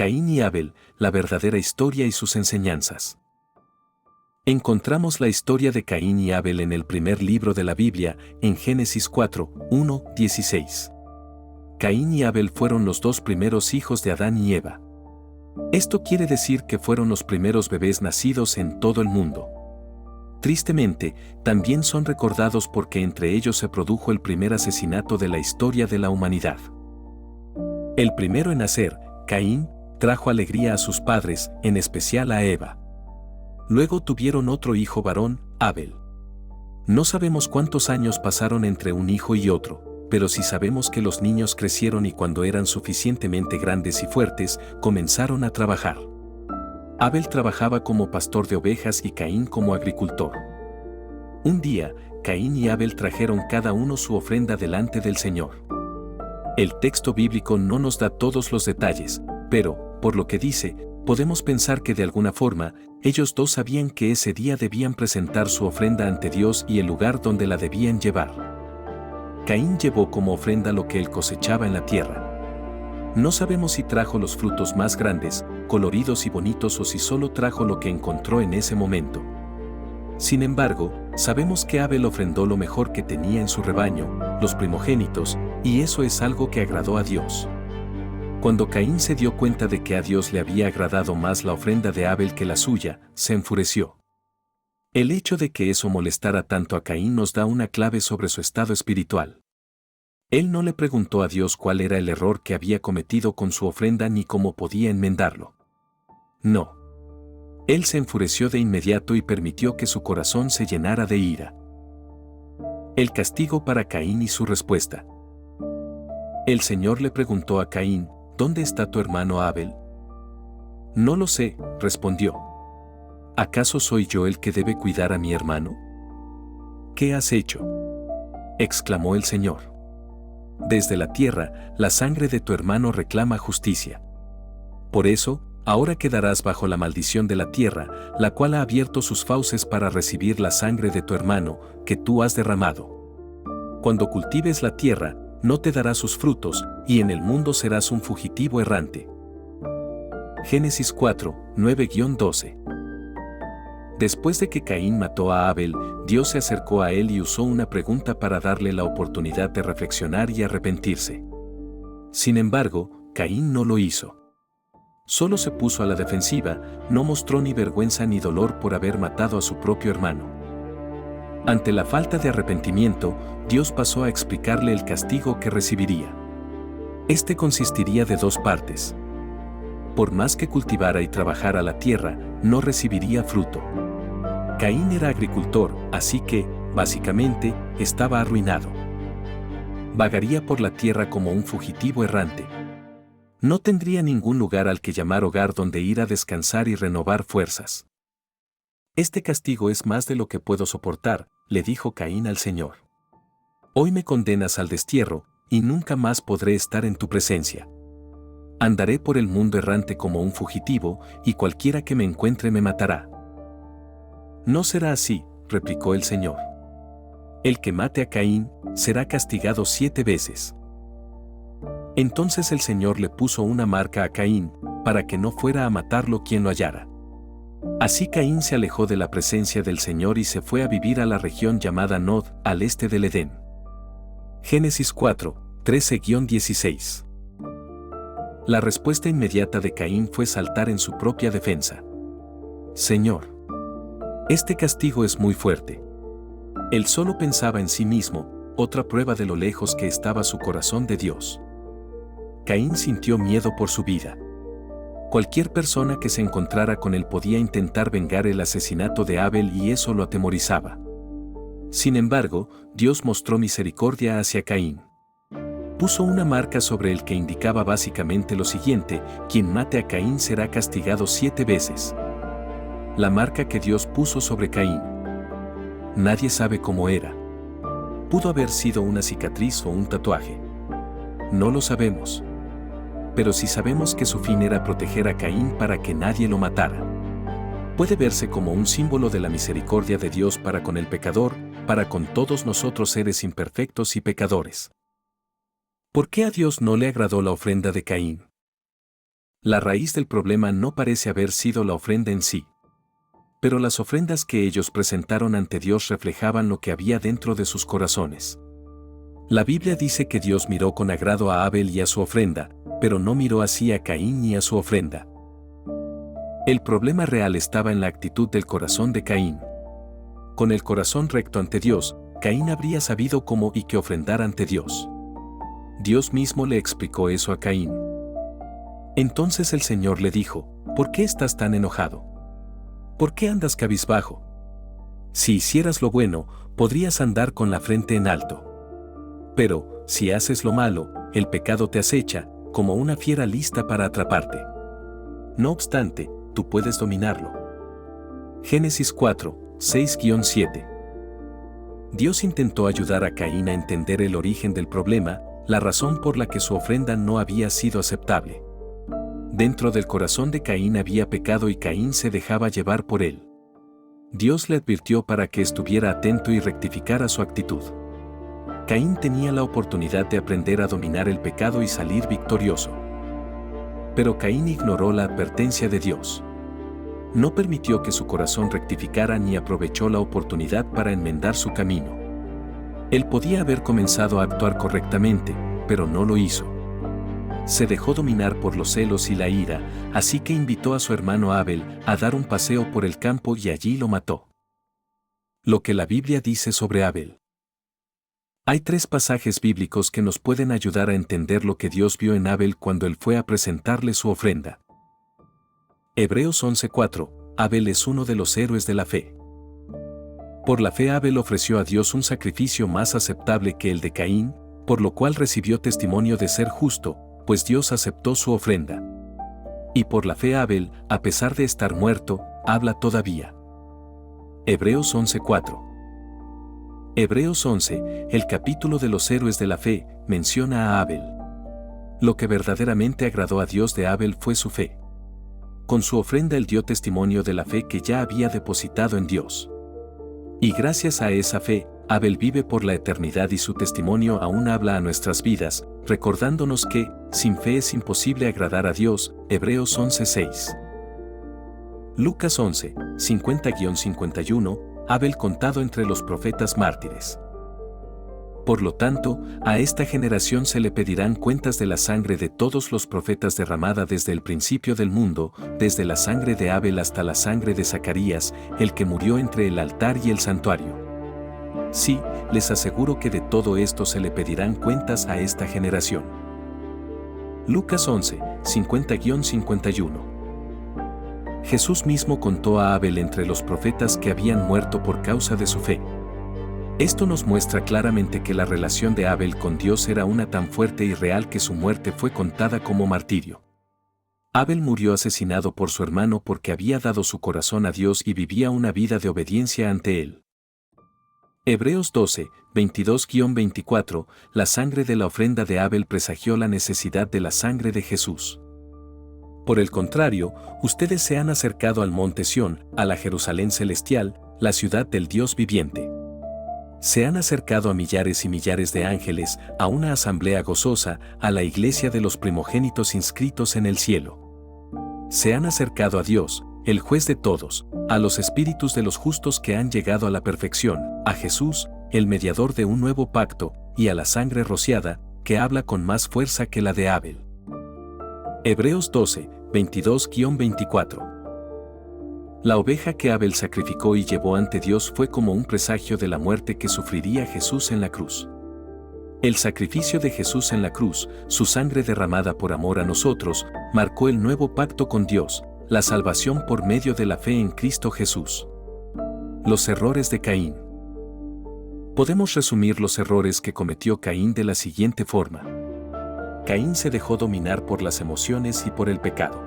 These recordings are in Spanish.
Caín y Abel, la verdadera historia y sus enseñanzas. Encontramos la historia de Caín y Abel en el primer libro de la Biblia, en Génesis 4, 1, 16. Caín y Abel fueron los dos primeros hijos de Adán y Eva. Esto quiere decir que fueron los primeros bebés nacidos en todo el mundo. Tristemente, también son recordados porque entre ellos se produjo el primer asesinato de la historia de la humanidad. El primero en nacer, Caín, trajo alegría a sus padres, en especial a Eva. Luego tuvieron otro hijo varón, Abel. No sabemos cuántos años pasaron entre un hijo y otro, pero sí sabemos que los niños crecieron y cuando eran suficientemente grandes y fuertes, comenzaron a trabajar. Abel trabajaba como pastor de ovejas y Caín como agricultor. Un día, Caín y Abel trajeron cada uno su ofrenda delante del Señor. El texto bíblico no nos da todos los detalles, pero, por lo que dice, podemos pensar que de alguna forma, ellos dos sabían que ese día debían presentar su ofrenda ante Dios y el lugar donde la debían llevar. Caín llevó como ofrenda lo que él cosechaba en la tierra. No sabemos si trajo los frutos más grandes, coloridos y bonitos o si solo trajo lo que encontró en ese momento. Sin embargo, sabemos que Abel ofrendó lo mejor que tenía en su rebaño, los primogénitos, y eso es algo que agradó a Dios. Cuando Caín se dio cuenta de que a Dios le había agradado más la ofrenda de Abel que la suya, se enfureció. El hecho de que eso molestara tanto a Caín nos da una clave sobre su estado espiritual. Él no le preguntó a Dios cuál era el error que había cometido con su ofrenda ni cómo podía enmendarlo. No. Él se enfureció de inmediato y permitió que su corazón se llenara de ira. El castigo para Caín y su respuesta. El Señor le preguntó a Caín, ¿dónde está tu hermano Abel? No lo sé, respondió. ¿Acaso soy yo el que debe cuidar a mi hermano? ¿Qué has hecho? Exclamó el Señor. Desde la tierra, la sangre de tu hermano reclama justicia. Por eso, ahora quedarás bajo la maldición de la tierra, la cual ha abierto sus fauces para recibir la sangre de tu hermano, que tú has derramado. Cuando cultives la tierra, no te dará sus frutos, y en el mundo serás un fugitivo errante. Génesis 4, 9-12. Después de que Caín mató a Abel, Dios se acercó a él y usó una pregunta para darle la oportunidad de reflexionar y arrepentirse. Sin embargo, Caín no lo hizo. Solo se puso a la defensiva, no mostró ni vergüenza ni dolor por haber matado a su propio hermano. Ante la falta de arrepentimiento, Dios pasó a explicarle el castigo que recibiría. Este consistiría de dos partes. Por más que cultivara y trabajara la tierra, no recibiría fruto. Caín era agricultor, así que, básicamente, estaba arruinado. Vagaría por la tierra como un fugitivo errante. No tendría ningún lugar al que llamar hogar donde ir a descansar y renovar fuerzas. Este castigo es más de lo que puedo soportar, le dijo Caín al Señor. Hoy me condenas al destierro, y nunca más podré estar en tu presencia. Andaré por el mundo errante como un fugitivo, y cualquiera que me encuentre me matará. No será así, replicó el Señor. El que mate a Caín, será castigado 7 veces. Entonces el Señor le puso una marca a Caín, para que no fuera a matarlo quien lo hallara. Así Caín se alejó de la presencia del Señor y se fue a vivir a la región llamada Nod, al este del Edén. Génesis 4, 13-16. La respuesta inmediata de Caín fue saltar en su propia defensa. Señor, este castigo es muy fuerte. Él solo pensaba en sí mismo, otra prueba de lo lejos que estaba su corazón de Dios. Caín sintió miedo por su vida. Cualquier persona que se encontrara con él podía intentar vengar el asesinato de Abel y eso lo atemorizaba. Sin embargo, Dios mostró misericordia hacia Caín. Puso una marca sobre él que indicaba básicamente lo siguiente: quien mate a Caín será castigado 7 veces. La marca que Dios puso sobre Caín. Nadie sabe cómo era. Pudo haber sido una cicatriz o un tatuaje. No lo sabemos. Pero sí sabemos que su fin era proteger a Caín para que nadie lo matara. Puede verse como un símbolo de la misericordia de Dios para con el pecador, para con todos nosotros seres imperfectos y pecadores. ¿Por qué a Dios no le agradó la ofrenda de Caín? La raíz del problema no parece haber sido la ofrenda en sí. Pero las ofrendas que ellos presentaron ante Dios reflejaban lo que había dentro de sus corazones. La Biblia dice que Dios miró con agrado a Abel y a su ofrenda, pero no miró así a Caín ni a su ofrenda. El problema real estaba en la actitud del corazón de Caín. Con el corazón recto ante Dios, Caín habría sabido cómo y qué ofrendar ante Dios. Dios mismo le explicó eso a Caín. Entonces el Señor le dijo: ¿Por qué estás tan enojado? ¿Por qué andas cabizbajo? Si hicieras lo bueno, podrías andar con la frente en alto. Pero, si haces lo malo, el pecado te acecha, como una fiera lista para atraparte. No obstante, tú puedes dominarlo. Génesis 4, 6-7. Dios intentó ayudar a Caín a entender el origen del problema, la razón por la que su ofrenda no había sido aceptable. Dentro del corazón de Caín había pecado y Caín se dejaba llevar por él. Dios le advirtió para que estuviera atento y rectificara su actitud. Caín tenía la oportunidad de aprender a dominar el pecado y salir victorioso. Pero Caín ignoró la advertencia de Dios. No permitió que su corazón rectificara ni aprovechó la oportunidad para enmendar su camino. Él podía haber comenzado a actuar correctamente, pero no lo hizo. Se dejó dominar por los celos y la ira, así que invitó a su hermano Abel a dar un paseo por el campo y allí lo mató. Lo que la Biblia dice sobre Abel. Hay 3 pasajes bíblicos que nos pueden ayudar a entender lo que Dios vio en Abel cuando él fue a presentarle su ofrenda. Hebreos 11:4, Abel es uno de los héroes de la fe. Por la fe Abel ofreció a Dios un sacrificio más aceptable que el de Caín, por lo cual recibió testimonio de ser justo, pues Dios aceptó su ofrenda. Y por la fe Abel, a pesar de estar muerto, habla todavía. Hebreos 11:4. Hebreos 11, el capítulo de los héroes de la fe, menciona a Abel. Lo que verdaderamente agradó a Dios de Abel fue su fe. Con su ofrenda él dio testimonio de la fe que ya había depositado en Dios. Y gracias a esa fe, Abel vive por la eternidad y su testimonio aún habla a nuestras vidas, recordándonos que, sin fe es imposible agradar a Dios, Hebreos 11:6. Lucas 11, 50-51, Abel contado entre los profetas mártires. Por lo tanto, a esta generación se le pedirán cuentas de la sangre de todos los profetas derramada desde el principio del mundo, desde la sangre de Abel hasta la sangre de Zacarías, el que murió entre el altar y el santuario. Sí, les aseguro que de todo esto se le pedirán cuentas a esta generación. Lucas 11, 50-51. Jesús mismo contó a Abel entre los profetas que habían muerto por causa de su fe. Esto nos muestra claramente que la relación de Abel con Dios era una tan fuerte y real que su muerte fue contada como martirio. Abel murió asesinado por su hermano porque había dado su corazón a Dios y vivía una vida de obediencia ante él. Hebreos 12, 22-24, la sangre de la ofrenda de Abel presagió la necesidad de la sangre de Jesús. Por el contrario, ustedes se han acercado al monte Sión, a la Jerusalén celestial, la ciudad del Dios viviente. Se han acercado a millares y millares de ángeles, a una asamblea gozosa, a la iglesia de los primogénitos inscritos en el cielo. Se han acercado a Dios, el juez de todos, a los espíritus de los justos que han llegado a la perfección, a Jesús, el mediador de un nuevo pacto, y a la sangre rociada, que habla con más fuerza que la de Abel. Hebreos 12, 22-24. La oveja que Abel sacrificó y llevó ante Dios fue como un presagio de la muerte que sufriría Jesús en la cruz. El sacrificio de Jesús en la cruz, su sangre derramada por amor a nosotros, marcó el nuevo pacto con Dios, la salvación por medio de la fe en Cristo Jesús. Los errores de Caín. Podemos resumir los errores que cometió Caín de la siguiente forma. Caín se dejó dominar por las emociones y por el pecado.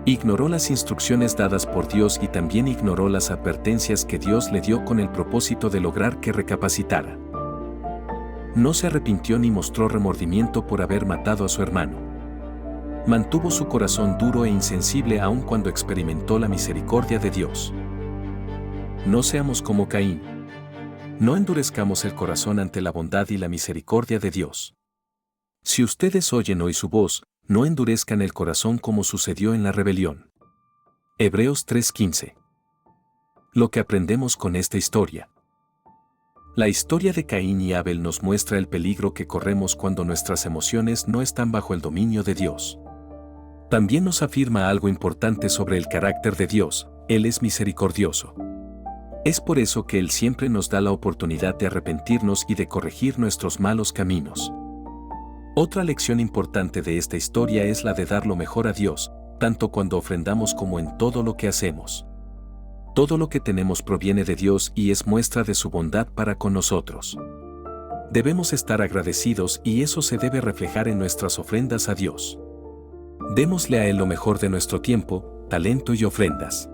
Ignoró las instrucciones dadas por Dios y también ignoró las advertencias que Dios le dio con el propósito de lograr que recapacitara. No se arrepintió ni mostró remordimiento por haber matado a su hermano. Mantuvo su corazón duro e insensible aun cuando experimentó la misericordia de Dios. No seamos como Caín. No endurezcamos el corazón ante la bondad y la misericordia de Dios. Si ustedes oyen hoy su voz, No endurezcan el corazón como sucedió en la rebelión. Hebreos 3:15. Lo que aprendemos con esta historia. La historia de Caín y Abel nos muestra el peligro que corremos cuando nuestras emociones no están bajo el dominio de Dios. También nos afirma algo importante sobre el carácter de Dios: Él es misericordioso. Es por eso que Él siempre nos da la oportunidad de arrepentirnos y de corregir nuestros malos caminos. Otra lección importante de esta historia es la de dar lo mejor a Dios, tanto cuando ofrendamos como en todo lo que hacemos. Todo lo que tenemos proviene de Dios y es muestra de su bondad para con nosotros. Debemos estar agradecidos y eso se debe reflejar en nuestras ofrendas a Dios. Démosle a Él lo mejor de nuestro tiempo, talento y ofrendas.